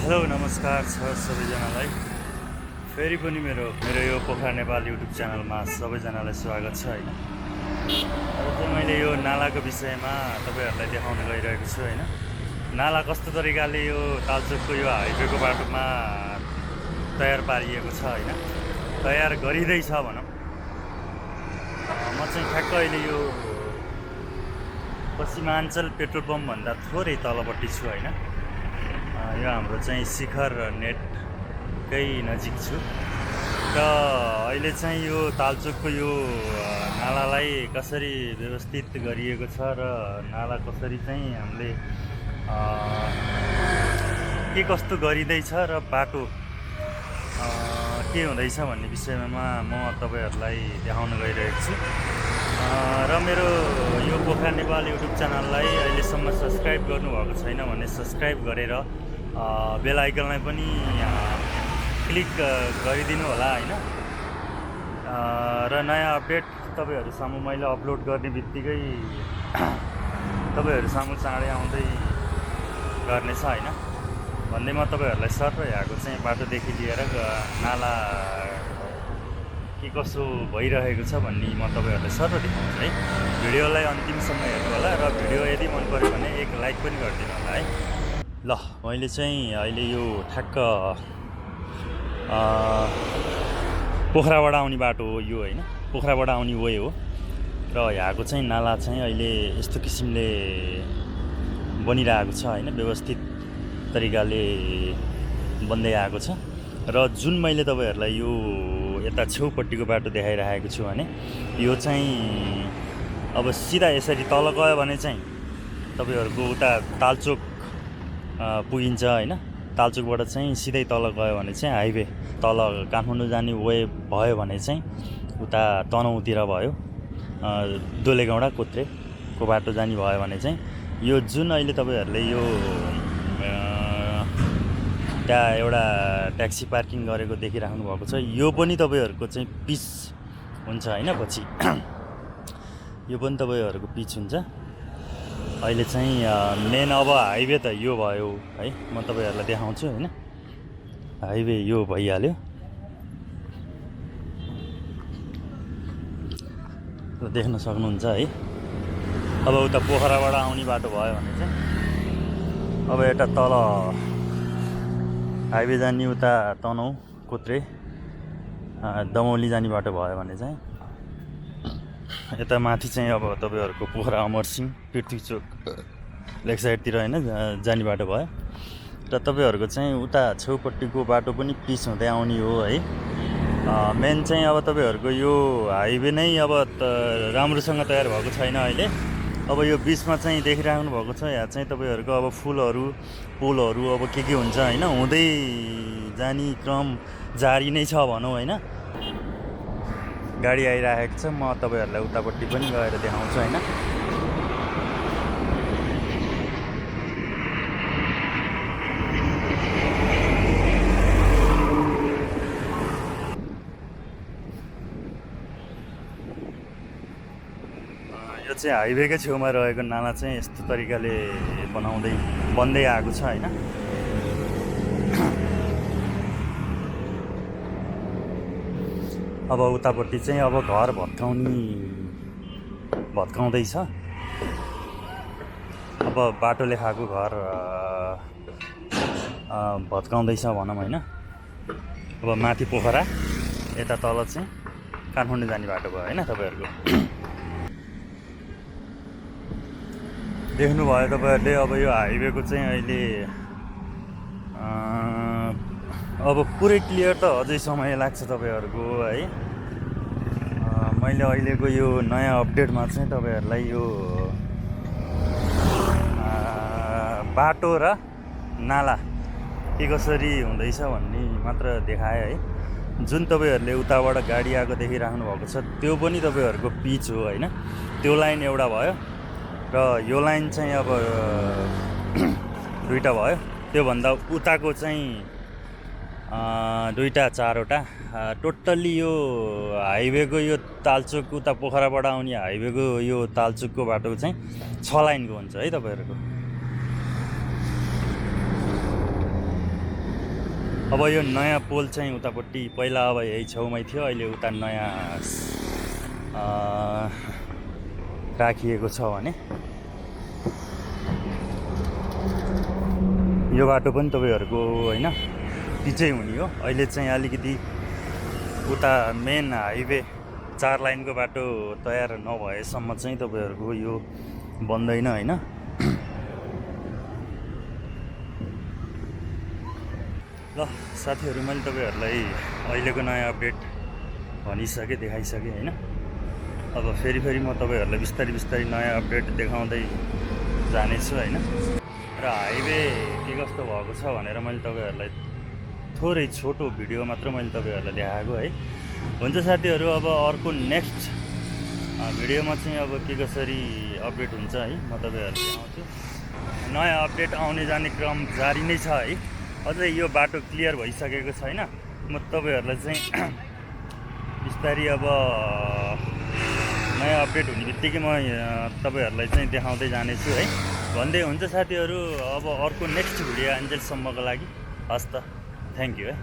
Hello नमस्कार छ सबैजनालाई फेरि पनि मेरो यो पोखरा नेपाल युट्युब च्यानलमा सबैजनालाई स्वागत छ हैन। आज चाहिँ मैले यो नालाको विषयमा तपाईहरुलाई देखाउन गइरहेको छु हैन। नाला कस्तो तरिकाले यो तालचोकको यो हाइवेको बाटोमा तयार पारिएको छ हैन, तयार गरिँदै छ भनौँ। म चाहिँ ठ्याक्क अहिले यो पश्चिमाञ्चल पेट्रोल पम्प भन्दा थोरै तलपट्टि छु हैन। यो हाम्रो चाहिँ शिखर नेटकै नजिक छु र अहिले चाहिँ यो तालचोकको यो नालालाई कसरी व्यवस्थित गरिएको छ र नाला कसरी चाहिँ हामीले के कस्तो गरिँदैछ र बाटो के हुँदैछ भन्ने विषयमा म तपाईहरुलाई देखाउन गइरहेको छु। र मेरो यो पोखरा नेपाल युट्युब च्यानललाई अहिलेसम्म सब्स्क्राइब गर्नुभएको छैन भने सब्स्क्राइब गरेर बेल आइकनलाई पनि क्लिक गरिदिनु होला हैन। र नयाँ अपडेट तपाईहरु सामु मैले अपलोड गर्ने बित्तिकै तपाईहरु सामु चाँडै आउँदै गर्नेछ हैन भन्दै म तपाईहरुलाई सर्ट यहाँको चाहिँ बाटोदेखि लिएर नाला के कसो भइरहेको छ भन्ने म तपाईहरुलाई सर्ट देखाउँछु है। भिडियोलाई अन्तिमसम्म हेर्नु होला र भिडियो यदि मन पर्यो भने एक लाइक पनि गरिदिनु होला है। ल मैले चाहिँ अहिले यो ठ्याक्क पोखराबाट आउने बाटो हो यो हैन, पोखराबाट आउने वे हो र यहाँको चाहिँ नाला चाहिँ अहिले यस्तो किसिमले बनिरहेको छ हैन, व्यवस्थित तरिकाले बन्दै आएको छ। र जुन मैले तपाईहरुलाई यो यता छेउपट्टिको बाटो देखाइरहेको छु भने यो चाहिँ अब सिधा यसरी तल गयो भने चाहिँ तपाईहरुको उता तालचोक पुगिन्छ हैन। तालचोकबाट चाहिँ सिधै तल गयो भने चाहिँ हाइवे तल काठमाडौँ जाने वे भयो भने चाहिँ उता तनहुँतिर भयो, दोलेगाउँडा कोत्रेको बाटो जाने भयो भने चाहिँ यो जुन अहिले तपाईहरुले यो त्यहाँ एउटा ट्याक्सी पार्किङ गरेको देखिराख्नु भएको छ, यो पनि तपाईहरुको चाहिँ पिच हुन्छ हैन। पछि यो पनि तपाईहरुको पिच हुन्छ। अहिले चाहिँ मेन अब हाइवे त यो भयो है, म तपाईहरुलाई देखाउँछु हैन। हाइवे यो भइहाल्यो र देख्न सक्नुहुन्छ है। अब उता पोखराबाट आउने बाटो भयो भने चाहिँ अब यता तल हाइवे जाने उता तनहुँ कोत्रे दमौली जाने बाटो भयो भने चाहिँ यता माथि चाहिँ अब तपाईहरुको पोखरा अमरसिंह पृथ्वीचोक लेक साइडतिर हैन जाने बाटो भयो र तपाईहरुको चाहिँ उता छेउपट्टिको बाटो पनि पिच हुँदै आउने हो है। मेन चाहिँ अब तपाईहरुको यो हाइवे नै अब राम्रोसँग तयार भएको छैन अहिले। अब यो बिचमा चाहिँ देखिराख्नु भएको छ, यहाँ चाहिँ तपाईहरुको अब फुलहरु पोलहरु अब के हुन्छ हैन, हुँदै जाने क्रम जारी नै छ भनौँ हैन। गाडी आइरहेको छ, म तपाईहरुलाई उतापट्टि पनि गएर देखाउँछु हैन। यो चाहिँ हाइवेकै छेउमा रहेको नाला चाहिँ यस्तो तरिकाले बन्दै आएको छ हैन। अब उतापट्टि चाहिँ अब घर भत्काउँदैछ। अब बाटो लेखाएको घर भत्काउँदैछ भनौँ हैन। अब माथि पोखरा यता तल चाहिँ काठमाडौँ जाने बाटो भयो हैन। तपाईहरुको देख्नुभयो तपाईहरुले। अब यो हाइवेको चाहिँ अहिले अब पुरै क्लियर त अझै समय लाग्छ तपाईहरुको है। मैले अहिलेको यो नयाँ अपडेटमा चाहिँ तपाईहरुलाई यो बाटो र नाला के कसरी हुँदैछ भन्ने मात्र देखाए है। जुन तपाईहरुले उताबाट गाडी आएको देखिराख्नु भएको छ त्यो पनि तपाईहरुको पिच हो हैन। त्यो लाइन एउटा भयो र यो लाइन चाहिँ अब दुईटा भयो। त्यो भन्दा उताको चाहिँ दुईटा चारवटा टोटल्ली यो हाइवेको यो तालचोक उता पोखराबाट आउने हाइवेको यो तालचोकको बाटो चाहिँ 6 लाइनको हुन्छ है तपाईहरुको। अब यो नयाँ पोल चाहिँ उतापट्टि पहिला अब यही छेउमै थियो, अहिले उता नयाँ राखिएको छ भने यो बाटो पनि तपाईँहरूको होइन पिचै हुने हो। अहिले चाहिँ अलिकति उता मेन हाइवे 4 लाइनको बाटो तयार नभएसम्म चाहिँ तपाईँहरूको यो बन्दैन होइन। ल साथीहरू, मैले तपाईँहरूलाई अहिलेको नयाँ अपडेट भनिसकेँ, देखाइसकेँ होइन। अब फेरि म तपाईँहरूलाई बिस्तारै बिस्तारै नयाँ अपडेट देखाउँदै जानेछु होइन। र हाइवे के कस्तो भएको छ भनेर मैले तपाईँहरूलाई थोरै छोटो भिडियो मात्र मैले तपाईँहरूलाई देखाएको है। हुन्छ साथीहरू, अब अर्को नेक्स्ट भिडियोमा चाहिँ अब के कसरी अपडेट हुन्छ है म तपाईँहरूलाई आउँछु। नयाँ अपडेट आउने जाने क्रम जारी नै छ है। अझै यो बाटो क्लियर भइसकेको छैन। म तपाईँहरूलाई चाहिँ बिस्तारै अब नयाँ अपडेट हुने बित्तिकै म तपाईँहरूलाई चाहिँ देखाउँदै जानेछु है भन्दै। हुन्छ साथीहरू, अब अर्को नेक्स्ट भिडियो आइन्जेलसम्मको लागि हस् त, थ्याङ्क यू है।